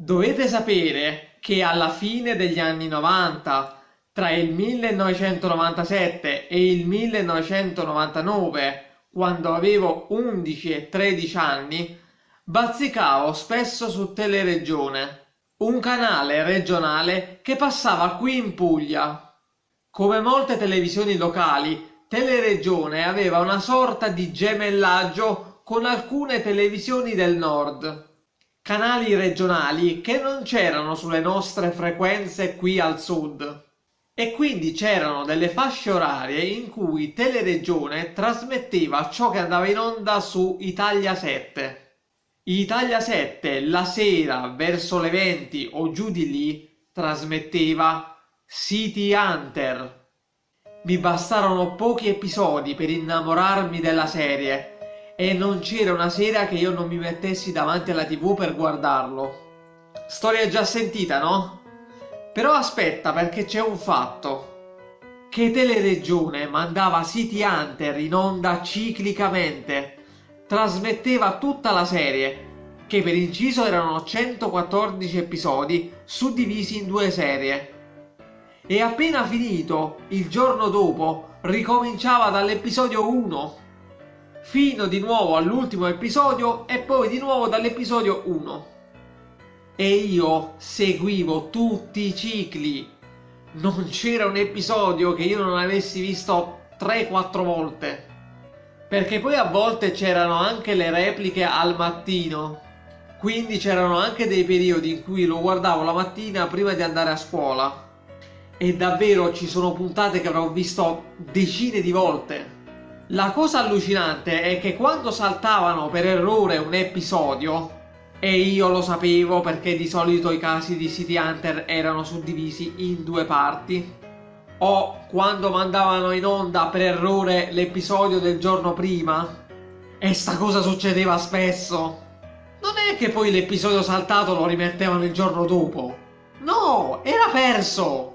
Dovete sapere che alla fine degli anni 90, tra il 1997 e il 1999, quando avevo 11 e 13 anni, bazzicavo spesso su Teleregione, un canale regionale che passava qui in Puglia. Come molte televisioni locali, Teleregione aveva una sorta di gemellaggio con alcune televisioni del nord. Canali regionali che non c'erano sulle nostre frequenze qui al sud. E quindi c'erano delle fasce orarie in cui Teleregione trasmetteva ciò che andava in onda su Italia 7. Italia 7 la sera verso le 20 o giù di lì trasmetteva City Hunter. Mi bastarono pochi episodi per innamorarmi della serie e non c'era una sera che io non mi mettessi davanti alla TV per guardarlo. Storia già sentita, no? Però aspetta, perché c'è un fatto. Che Teleregione mandava City Hunter in onda ciclicamente. Trasmetteva tutta la serie, che per inciso erano 114 episodi suddivisi in 2 serie. E appena finito, il giorno dopo, ricominciava dall'episodio 1, fino di nuovo all'ultimo episodio e poi di nuovo dall'episodio 1. E io seguivo tutti i cicli. Non c'era un episodio che io non avessi visto 3-4 volte. Perché poi a volte c'erano anche le repliche al mattino. Quindi c'erano anche dei periodi in cui lo guardavo la mattina prima di andare a scuola. E davvero ci sono puntate che avrò visto decine di volte. La cosa allucinante è che quando saltavano per errore un episodio, e io lo sapevo perché di solito i casi di City Hunter erano suddivisi in 2 parti, o quando mandavano in onda per errore l'episodio del giorno prima, e sta cosa succedeva spesso, non è che poi l'episodio saltato lo rimettevano il giorno dopo. No, era perso!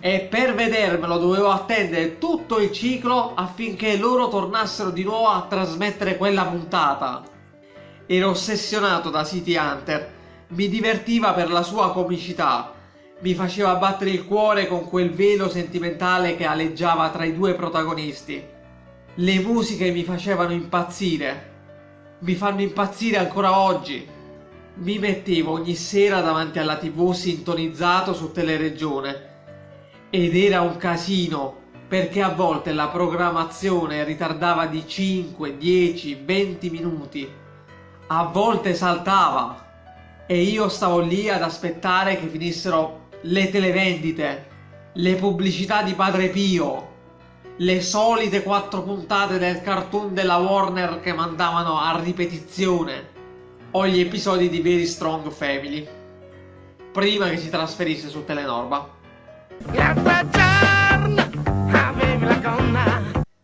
E per vedermelo dovevo attendere tutto il ciclo affinché loro tornassero di nuovo a trasmettere quella puntata. Ero ossessionato da City Hunter, mi divertiva per la sua comicità, mi faceva battere il cuore con quel velo sentimentale che aleggiava tra i 2 protagonisti. Le musiche mi facevano impazzire, mi fanno impazzire ancora oggi. Mi mettevo ogni sera davanti alla TV sintonizzato su Teleregione. Ed era un casino, perché a volte la programmazione ritardava di 5, 10, 20 minuti. A volte saltava. E io stavo lì ad aspettare che finissero le televendite, le pubblicità di Padre Pio, le solite 4 puntate del cartoon della Warner che mandavano a ripetizione, o gli episodi di Very Strong Family, prima che si trasferisse su Telenorba.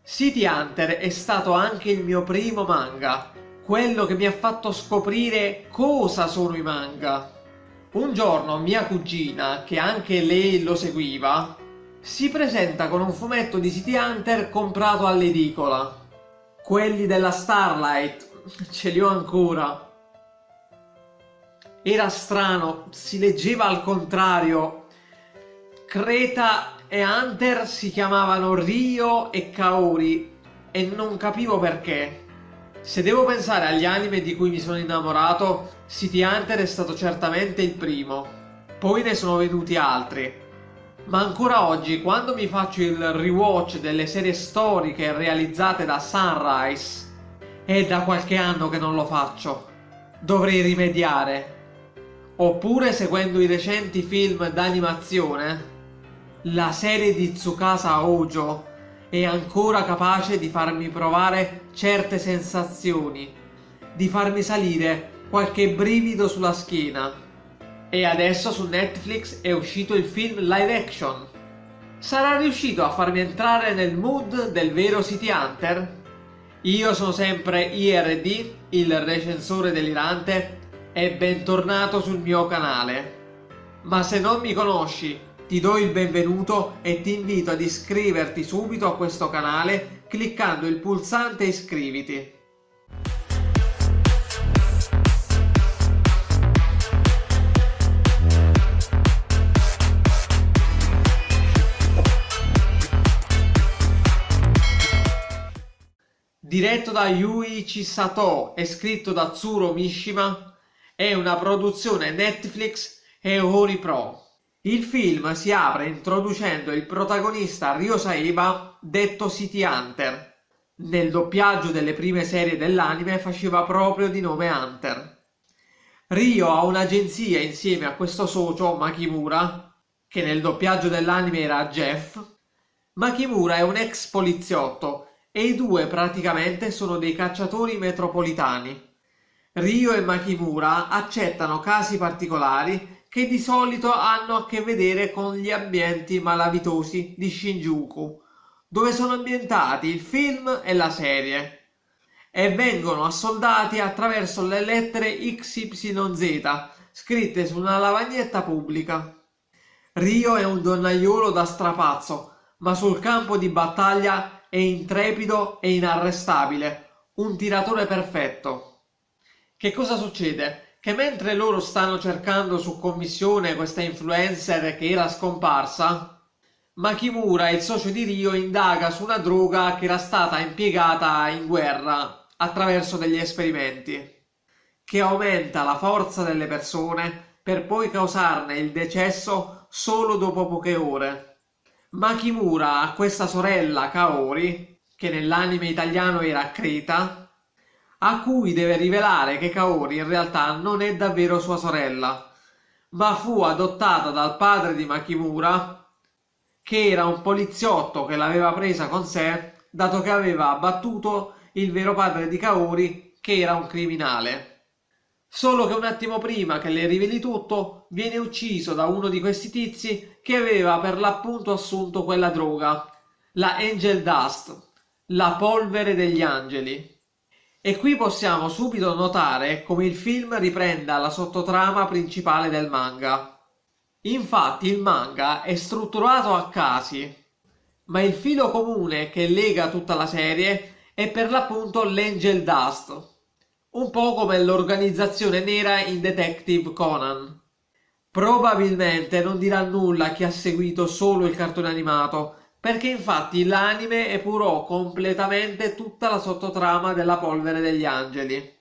City Hunter è stato anche il mio primo manga, quello che mi ha fatto scoprire cosa sono i manga. Un giorno mia cugina, che anche lei lo seguiva, si presenta con un fumetto di City Hunter comprato all'edicola. Quelli della Starlight, ce li ho ancora. Era strano, si leggeva al contrario. Kreta e Hunter si chiamavano Ryo e Kaori e non capivo perché. Se devo pensare agli anime di cui mi sono innamorato, City Hunter è stato certamente il primo. Poi ne sono venuti altri. Ma ancora oggi, quando mi faccio il rewatch delle serie storiche realizzate da Sunrise, è da qualche anno che non lo faccio. Dovrei rimediare. Oppure seguendo i recenti film d'animazione, la serie di Tsukasa Hojo è ancora capace di farmi provare certe sensazioni, di farmi salire qualche brivido sulla schiena. E adesso su Netflix è uscito il film live action. Sarà riuscito a farmi entrare nel mood del vero City Hunter? Io sono sempre IRD, il recensore delirante, e bentornato sul mio canale. Ma se non mi conosci, ti do il benvenuto e ti invito ad iscriverti subito a questo canale cliccando il pulsante iscriviti. diretto da Yuichi Sato e scritto da Tsuro Mishima, è una produzione Netflix e Horipro. Il film si apre introducendo il protagonista Ryo Saeba, detto City Hunter. Nel doppiaggio delle prime serie dell'anime faceva proprio di nome Hunter. Ryo ha un'agenzia insieme a questo socio, Makimura, che nel doppiaggio dell'anime era Jeff. Makimura è un ex poliziotto e i due praticamente sono dei cacciatori metropolitani. Ryo e Makimura accettano casi particolari che di solito hanno a che vedere con gli ambienti malavitosi di Shinjuku, dove sono ambientati il film e la serie, e vengono assoldati attraverso le lettere XYZ scritte su una lavagnetta pubblica. Ryo è un donnaiolo da strapazzo, ma sul campo di battaglia è intrepido e inarrestabile, un tiratore perfetto. Che cosa succede? Che mentre loro stanno cercando su commissione questa influencer che era scomparsa, Makimura, il socio di Ryo, indaga su una droga che era stata impiegata in guerra attraverso degli esperimenti, che aumenta la forza delle persone per poi causarne il decesso solo dopo poche ore. Makimura ha questa sorella Kaori, che nell'anime italiano era Kreta, a cui deve rivelare che Kaori in realtà non è davvero sua sorella, ma fu adottata dal padre di Makimura, che era un poliziotto che l'aveva presa con sé, dato che aveva abbattuto il vero padre di Kaori, che era un criminale. Solo che un attimo prima che le riveli tutto, viene ucciso da uno di questi tizi che aveva per l'appunto assunto quella droga, la Angel Dust, la polvere degli angeli. E qui possiamo subito notare come il film riprenda la sottotrama principale del manga. Infatti il manga è strutturato a casi, ma il filo comune che lega tutta la serie è per l'appunto l'Angel Dust, un po' come l'organizzazione nera in Detective Conan. Probabilmente non dirà nulla a chi ha seguito solo il cartone animato, perché infatti l'anime epurò completamente tutta la sottotrama della polvere degli angeli.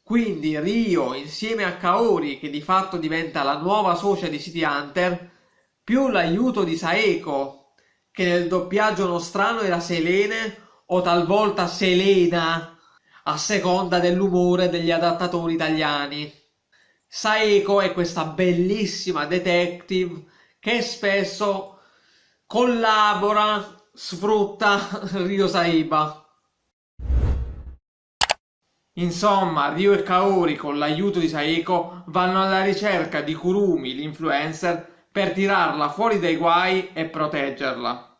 Quindi Ryo, insieme a Kaori, che di fatto diventa la nuova socia di City Hunter, più l'aiuto di Saeko, che nel doppiaggio nostrano era Selene o talvolta Selena, a seconda dell'umore degli adattatori italiani. Saeko è questa bellissima detective che spesso collabora, sfrutta Ryo Saeba. Insomma, Ryo e Kaori, con l'aiuto di Saeko, vanno alla ricerca di Kurumi, l'influencer, per tirarla fuori dai guai e proteggerla.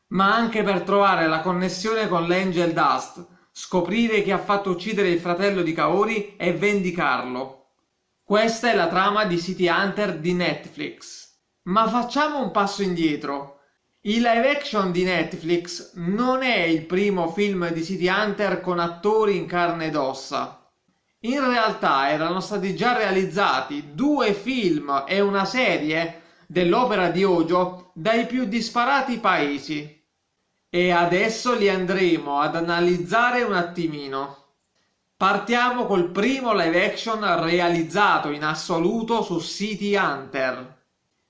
Ma anche per trovare la connessione con l'Angel Dust, scoprire chi ha fatto uccidere il fratello di Kaori e vendicarlo. Questa è la trama di City Hunter di Netflix. Ma facciamo un passo indietro. Il live action di Netflix non è il primo film di City Hunter con attori in carne ed ossa. In realtà erano stati già realizzati 2 film e una serie dell'opera di Hojo dai più disparati paesi. E adesso li andremo ad analizzare un attimino. Partiamo col primo live action realizzato in assoluto su City Hunter.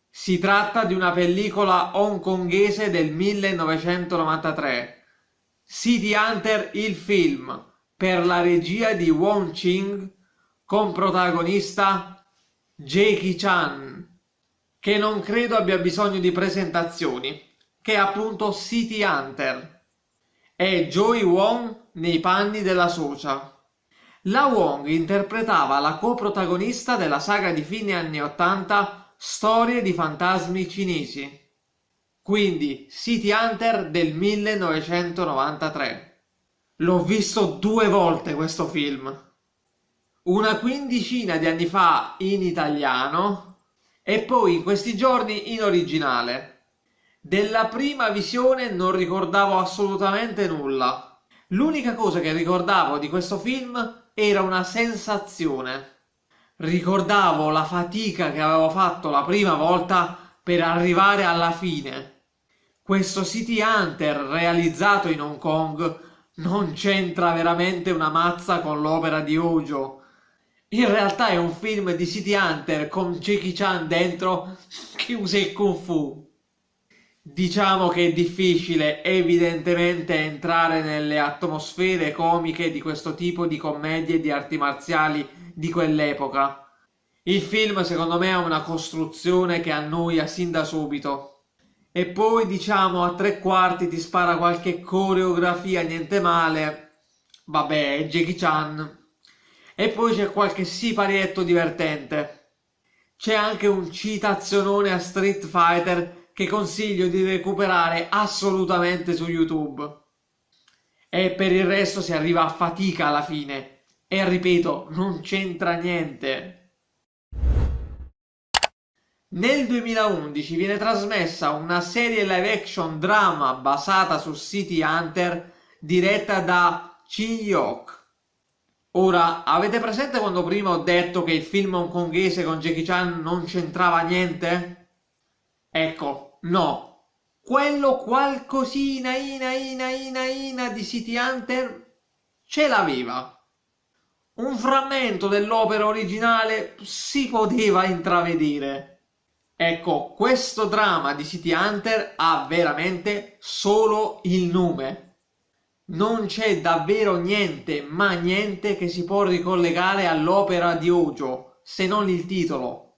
Si tratta di una pellicola hongkonghese del 1993, City Hunter il film, per la regia di Wong Ching, con protagonista Jackie Chan, che non credo abbia bisogno di presentazioni, che è appunto City Hunter, e Joy Wong nei panni della socia. La Wong interpretava la coprotagonista della saga di fine anni 80 Storie di fantasmi cinesi, quindi City Hunter del 1993. L'ho visto 2 volte questo film, una quindicina di anni fa in italiano e poi in questi giorni in originale. Della prima visione non ricordavo assolutamente nulla. L'unica cosa che ricordavo di questo film era una sensazione. Ricordavo la fatica che avevo fatto la prima volta per arrivare alla fine. Questo City Hunter realizzato in Hong Kong non c'entra veramente una mazza con l'opera di Hojo. In realtà è un film di City Hunter con Jackie Chan dentro che usa il Kung Fu. Diciamo che è difficile evidentemente entrare nelle atmosfere comiche di questo tipo di commedie di arti marziali di quell'epoca. Il film secondo me ha una costruzione che annoia sin da subito. E poi diciamo a tre quarti ti spara qualche coreografia niente male. Vabbè, è Jackie Chan. E poi c'è qualche siparietto divertente. C'è anche un citazionone a Street Fighter che consiglio di recuperare assolutamente su YouTube. E per il resto si arriva a fatica alla fine. E ripeto, non c'entra niente. Nel 2011 viene trasmessa una serie live action drama basata su City Hunter diretta da Chin Hyuk. Ora, avete presente quando prima ho detto che il film hongkongese con Jackie Chan non c'entrava niente? Ecco, no. Quello qualcosina ina di City Hunter ce l'aveva. Un frammento dell'opera originale si poteva intravedere. Ecco, questo dramma di City Hunter ha veramente solo il nome. Non c'è davvero niente, ma niente che si può ricollegare all'opera di Hojo, se non il titolo.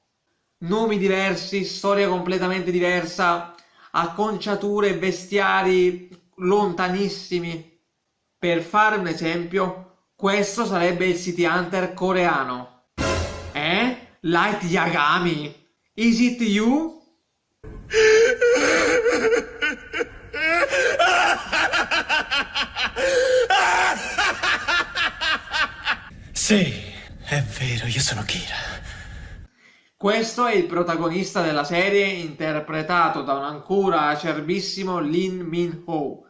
Nomi diversi, storia completamente diversa, acconciature e bestiari lontanissimi. Per fare un esempio, questo sarebbe il City Hunter coreano. Light Yagami? Is it you? Sì, è vero, io sono Kira. Questo è il protagonista della serie, interpretato da un ancora acerbissimo Lee Min-ho,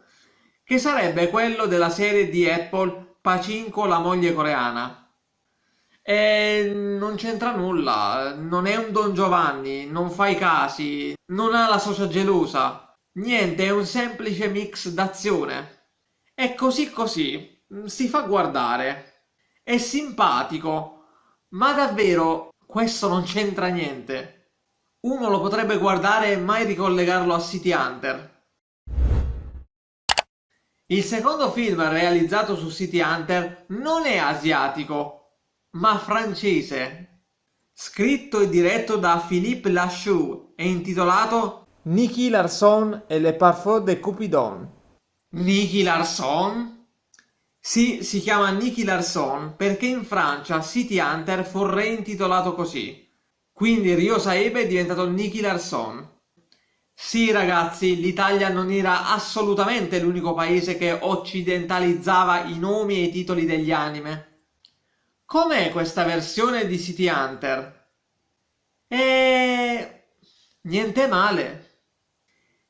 che sarebbe quello della serie di Apple Pachinko, la moglie coreana. E non c'entra nulla, non è un Don Giovanni, non fa i casi, non ha la socia gelosa, niente, è un semplice mix d'azione. È così così, si fa guardare, è simpatico, ma davvero questo non c'entra niente. Uno lo potrebbe guardare e mai ricollegarlo a City Hunter. Il secondo film realizzato su City Hunter non è asiatico, ma francese. Scritto e diretto da Philippe Lachaud e intitolato Nicky Larson et le Parfums de Cupidon. Nicky Larson? Sì, si chiama Nicky Larson perché in Francia City Hunter fu reintitolato così. Quindi Ryo Saeb è diventato Nicky Larson. Sì ragazzi, l'Italia non era assolutamente l'unico paese che occidentalizzava i nomi e i titoli degli anime. Com'è questa versione di City Hunter? Niente male.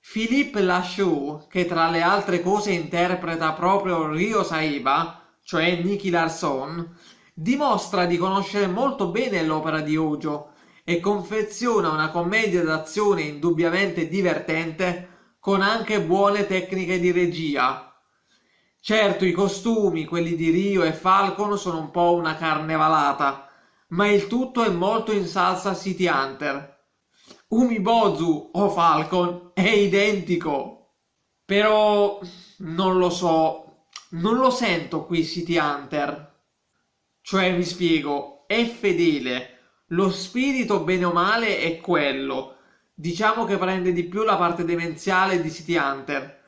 Philippe Lachaud, che tra le altre cose interpreta proprio Ryo Saiba, cioè Nicky Larson, dimostra di conoscere molto bene l'opera di Hojo e confeziona una commedia d'azione indubbiamente divertente con anche buone tecniche di regia. Certo, i costumi, quelli di Ryo e Falcon, sono un po' una carnevalata, ma il tutto è molto in salsa City Hunter. Umibozu o Falcon è identico, però non lo so, non lo sento qui City Hunter. Cioè, vi spiego, è fedele, lo spirito bene o male è quello. Diciamo che prende di più la parte demenziale di City Hunter,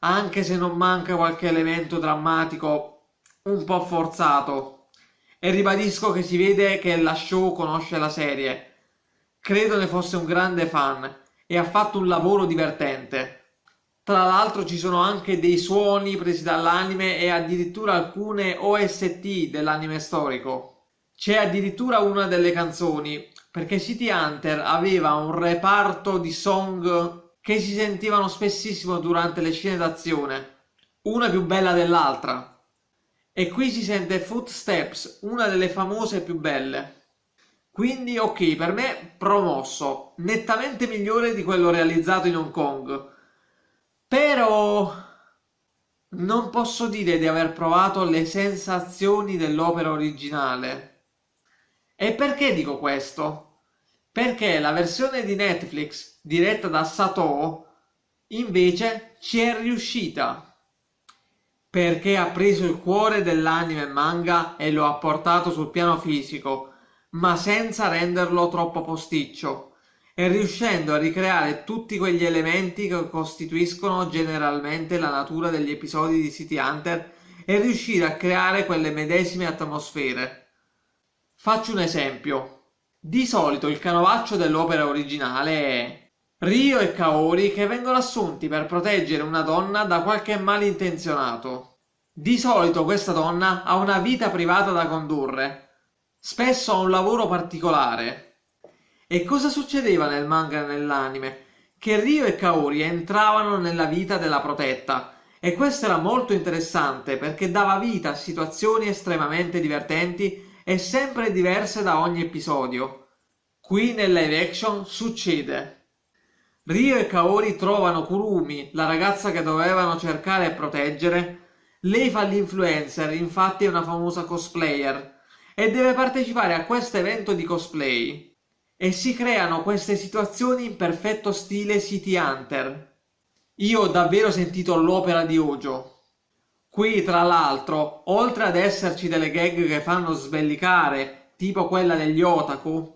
anche se non manca qualche elemento drammatico un po' forzato. E ribadisco che si vede che Lachaud conosce la serie. Credo ne fosse un grande fan e ha fatto un lavoro divertente. Tra l'altro ci sono anche dei suoni presi dall'anime e addirittura alcune OST dell'anime storico. C'è addirittura una delle canzoni, perché City Hunter aveva un reparto di song che si sentivano spessissimo durante le scene d'azione, una più bella dell'altra. E qui si sente Footsteps, una delle famose più belle. Quindi ok, per me promosso, nettamente migliore di quello realizzato in Hong Kong. Però Non posso dire di aver provato le sensazioni dell'opera originale. E perché dico questo? Perché la versione di Netflix diretta da Satō invece ci è riuscita. Perché ha preso il cuore dell'anime e manga e lo ha portato sul piano fisico, ma senza renderlo troppo posticcio, e riuscendo a ricreare tutti quegli elementi che costituiscono generalmente la natura degli episodi di City Hunter e riuscire a creare quelle medesime atmosfere. Faccio un esempio. Di solito il canovaccio dell'opera originale è Ryo e Kaori che vengono assunti per proteggere una donna da qualche malintenzionato. Di solito questa donna ha una vita privata da condurre, spesso ha un lavoro particolare. E cosa succedeva nel manga e nell'anime? Che Ryo e Kaori entravano nella vita della protetta e questo era molto interessante perché dava vita a situazioni estremamente divertenti e sempre diverse da ogni episodio. Qui nel live action succede. Ryo e Kaori trovano Kurumi, la ragazza che dovevano cercare e proteggere. Lei fa l'influencer, infatti è una famosa cosplayer, e deve partecipare a questo evento di cosplay. E si creano queste situazioni in perfetto stile City Hunter. Io ho davvero sentito l'opera di Hojo. Qui, tra l'altro, oltre ad esserci delle gag che fanno sbellicare, tipo quella degli otaku,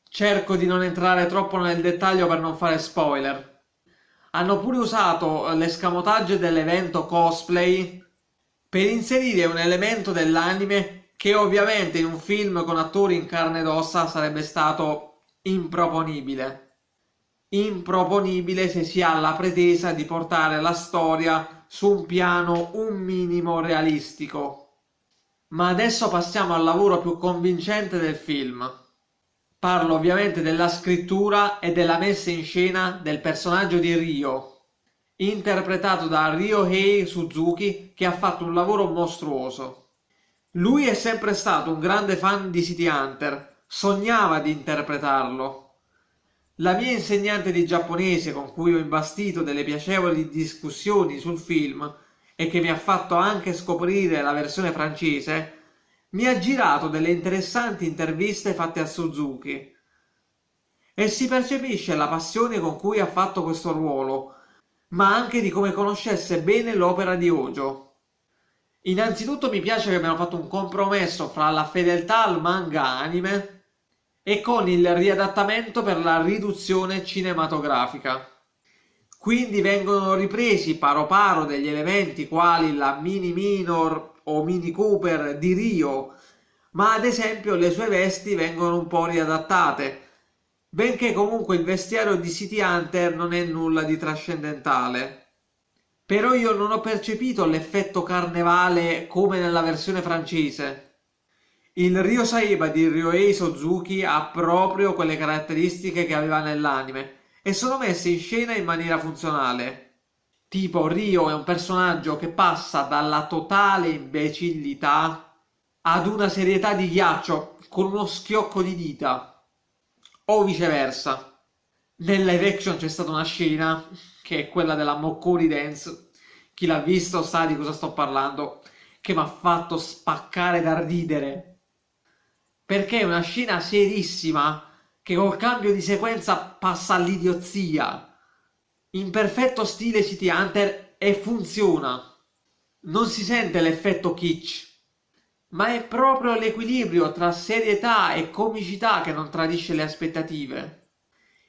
cerco di non entrare troppo nel dettaglio per non fare spoiler. Hanno pure usato l'escamotage dell'evento cosplay per inserire un elemento dell'anime che ovviamente in un film con attori in carne ed ossa sarebbe stato improponibile. Improponibile se si ha la pretesa di portare la storia su un piano un minimo realistico. Ma adesso passiamo al lavoro più convincente del film. Parlo ovviamente della scrittura e della messa in scena del personaggio di Ryo, interpretato da Ryohei Suzuki, che ha fatto un lavoro mostruoso. Lui è sempre stato un grande fan di City Hunter, sognava di interpretarlo. La mia insegnante di giapponese, con cui ho imbastito delle piacevoli discussioni sul film e che mi ha fatto anche scoprire la versione francese, mi ha girato delle interessanti interviste fatte a Suzuki e si percepisce la passione con cui ha fatto questo ruolo, ma anche di come conoscesse bene l'opera di Hojo. Innanzitutto mi piace che abbiano fatto un compromesso fra la fedeltà al manga anime e con il riadattamento per la riduzione cinematografica. Quindi vengono ripresi paro paro degli elementi quali la Mini Minor o Mini Cooper di Ryo, ma ad esempio le sue vesti vengono un po' riadattate, benché comunque il vestiario di City Hunter non è nulla di trascendentale. Però io non ho percepito l'effetto carnevale come nella versione francese. Il Ryo Saeba di Ryohei Suzuki ha proprio quelle caratteristiche che aveva nell'anime e sono messe in scena in maniera funzionale. Tipo Ryo è un personaggio che passa dalla totale imbecillità ad una serietà di ghiaccio con uno schiocco di dita, o viceversa. Nel live action c'è stata una scena che è quella della Mokuri Dance, chi l'ha visto sa di cosa sto parlando, che mi ha fatto spaccare da ridere, perché è una scena serissima che col cambio di sequenza passa all'idiozia, in perfetto stile City Hunter, e funziona. Non si sente l'effetto kitsch, ma è proprio l'equilibrio tra serietà e comicità che non tradisce le aspettative.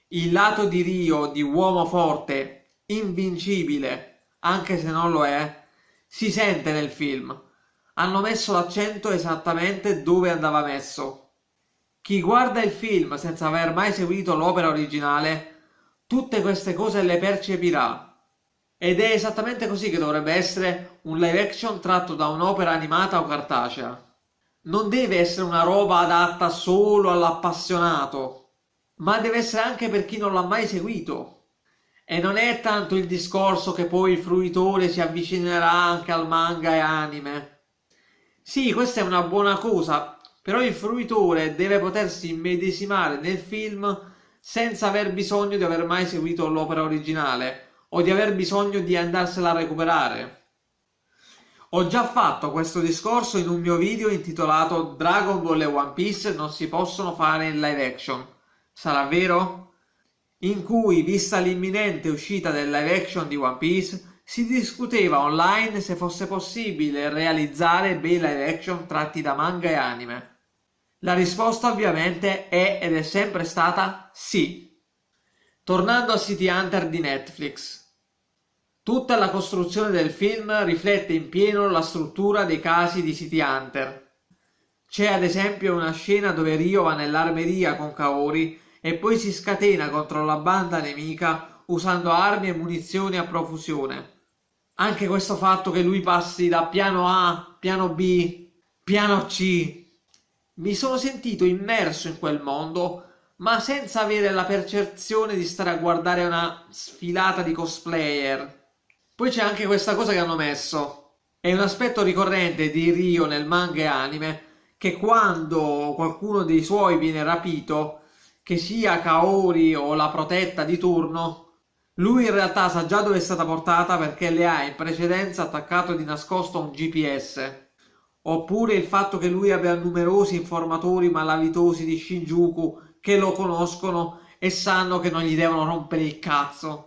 Il lato di Ryo di uomo forte, invincibile, anche se non lo è, si sente nel film. Hanno messo l'accento esattamente dove andava messo. Chi guarda il film senza aver mai seguito l'opera originale, tutte queste cose le percepirà. Ed è esattamente così che dovrebbe essere un live action tratto da un'opera animata o cartacea. Non deve essere una roba adatta solo all'appassionato, ma deve essere anche per chi non l'ha mai seguito. E non è tanto il discorso che poi il fruitore si avvicinerà anche al manga e anime. Sì, questa è una buona cosa, però il fruitore deve potersi immedesimare nel film senza aver bisogno di aver mai seguito l'opera originale o di aver bisogno di andarsela a recuperare. Ho già fatto questo discorso in un mio video intitolato Dragon Ball e One Piece non si possono fare in live action. Sarà vero? In cui, vista l'imminente uscita del live action di One Piece, si discuteva online se fosse possibile realizzare bei live action tratti da manga e anime. La risposta ovviamente è ed è sempre stata sì. Tornando a City Hunter di Netflix. Tutta la costruzione del film riflette in pieno la struttura dei casi di City Hunter. C'è ad esempio una scena dove Ryo va nell'armeria con Kaori e poi si scatena contro la banda nemica usando armi e munizioni a profusione. Anche questo fatto che lui passi da piano A, piano B, piano C. Mi sono sentito immerso in quel mondo, ma senza avere la percezione di stare a guardare una sfilata di cosplayer. Poi c'è anche questa cosa che hanno messo. È un aspetto ricorrente di Ryo nel manga e anime, che quando qualcuno dei suoi viene rapito, che sia Kaori o la protetta di turno, lui in realtà sa già dove è stata portata perché le ha in precedenza attaccato di nascosto a un GPS. Oppure il fatto che lui abbia numerosi informatori malavitosi di Shinjuku che lo conoscono e sanno che non gli devono rompere il cazzo.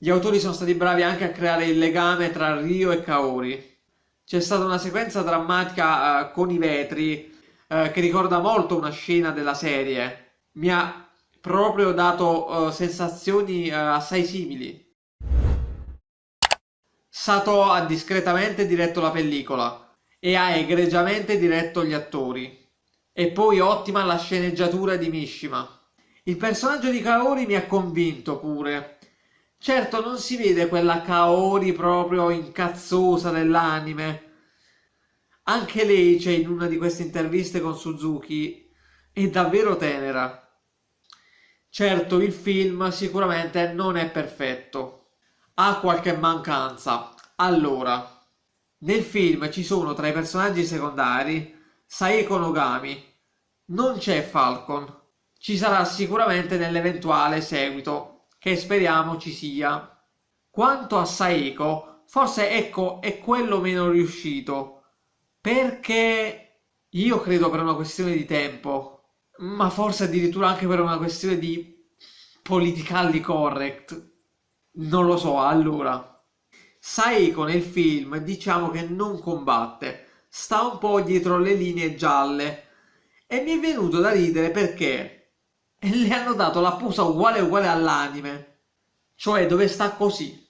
Gli autori sono stati bravi anche a creare il legame tra Ryo e Kaori. C'è stata una sequenza drammatica con i vetri che ricorda molto una scena della serie. Mi ha proprio dato sensazioni assai simili. Sato ha discretamente diretto la pellicola e ha egregiamente diretto gli attori. E poi ottima la sceneggiatura di Mishima. Il personaggio di Kaori mi ha convinto pure. Certo, non si vede quella Kaori proprio incazzosa dell'anime. Anche lei c'è in una di queste interviste con Suzuki. È davvero tenera. Certo, il film sicuramente non è perfetto. Ha qualche mancanza. Allora, nel film ci sono tra i personaggi secondari Saeko Nogami. Non c'è Falcon. Ci sarà sicuramente nell'eventuale seguito, che speriamo ci sia. Quanto a Saeko, forse ecco è quello meno riuscito, perché io credo per una questione di tempo, ma forse addirittura anche per una questione di politically correct. Non lo so, allora. Saeko nel film diciamo che non combatte, sta un po' dietro le linee gialle e mi è venuto da ridere perché le hanno dato la posa uguale all'anime, cioè dove sta così.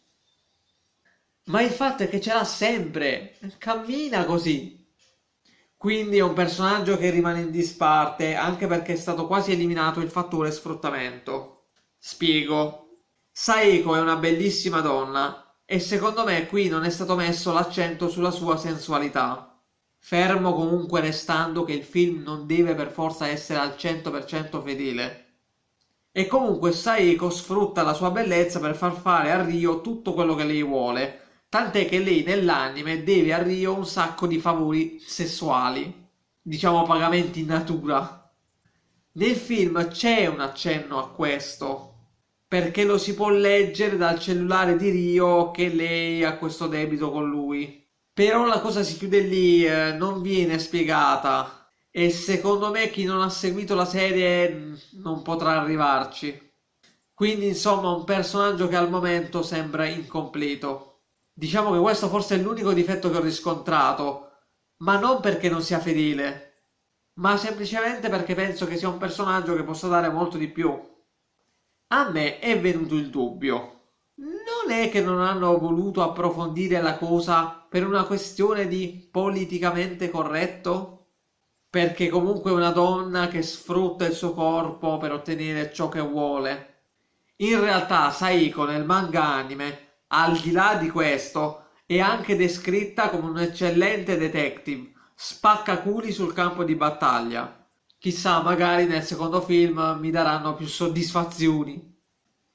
Ma il fatto è che ce l'ha sempre, cammina così. Quindi è un personaggio che rimane in disparte, anche perché è stato quasi eliminato il fattore sfruttamento. Spiego. Saeko è una bellissima donna e secondo me qui non è stato messo l'accento sulla sua sensualità. Fermo comunque restando che il film non deve per forza essere al 100% fedele. E comunque Saeko sfrutta la sua bellezza per far fare a Ryo tutto quello che lei vuole, tant'è che lei nell'anime deve a Ryo un sacco di favori sessuali, diciamo pagamenti in natura. Nel film c'è un accenno a questo, perché lo si può leggere dal cellulare di Ryo che lei ha questo debito con lui. Però la cosa si chiude lì, non viene spiegata e secondo me chi non ha seguito la serie non potrà arrivarci. Quindi insomma un personaggio che al momento sembra incompleto. Diciamo che questo forse è l'unico difetto che ho riscontrato, ma non perché non sia fedele, ma semplicemente perché penso che sia un personaggio che possa dare molto di più. A me è venuto il dubbio. Non è che non hanno voluto approfondire la cosa per una questione di politicamente corretto? Perché comunque è una donna che sfrutta il suo corpo per ottenere ciò che vuole. In realtà Saeko nel manga anime, al di là di questo, è anche descritta come un eccellente detective, spacca culi sul campo di battaglia. Chissà, magari nel secondo film mi daranno più soddisfazioni.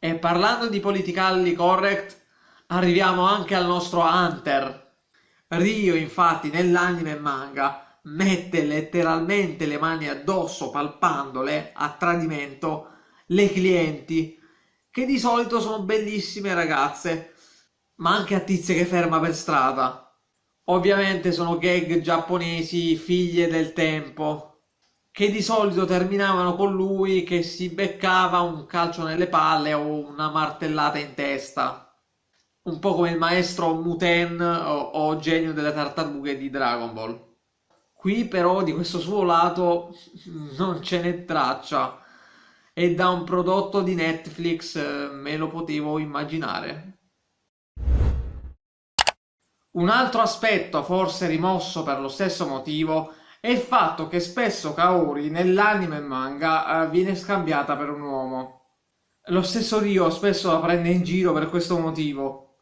E parlando di politically correct, arriviamo anche al nostro Hunter. Ryo, infatti, nell'anime e manga, mette letteralmente le mani addosso, palpandole, a tradimento, le clienti, che di solito sono bellissime ragazze, ma anche a tizie che ferma per strada. Ovviamente sono gag giapponesi figlie del tempo, che di solito terminavano con lui che si beccava un calcio nelle palle o una martellata in testa. Un po' come il maestro Muten o genio delle tartarughe di Dragon Ball. Qui però di questo suo lato non ce n'è traccia e da un prodotto di Netflix me lo potevo immaginare. Un altro aspetto forse rimosso per lo stesso motivo è il fatto che spesso Kaori nell'anime e manga viene scambiata per un uomo. Lo stesso Ryo spesso la prende in giro per questo motivo.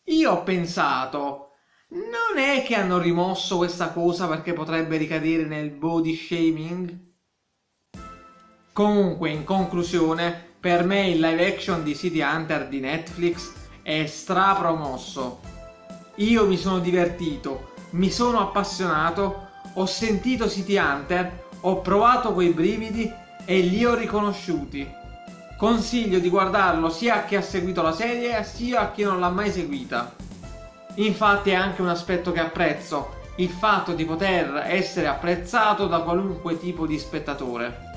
Io ho pensato, non è che hanno rimosso questa cosa perché potrebbe ricadere nel body shaming? Comunque, in conclusione, per me il live action di City Hunter di Netflix è strapromosso. Io mi sono divertito, mi sono appassionato, ho sentito City Hunter, ho provato quei brividi e li ho riconosciuti. Consiglio di guardarlo sia a chi ha seguito la serie sia a chi non l'ha mai seguita. Infatti è anche un aspetto che apprezzo, il fatto di poter essere apprezzato da qualunque tipo di spettatore.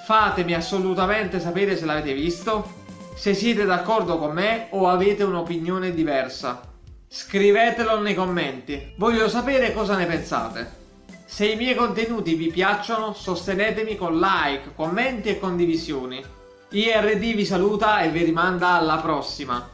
Fatemi assolutamente sapere se l'avete visto, se siete d'accordo con me o avete un'opinione diversa. Scrivetelo nei commenti, voglio sapere cosa ne pensate. Se i miei contenuti vi piacciono, sostenetemi con like, commenti e condivisioni. IRD vi saluta e vi rimanda alla prossima.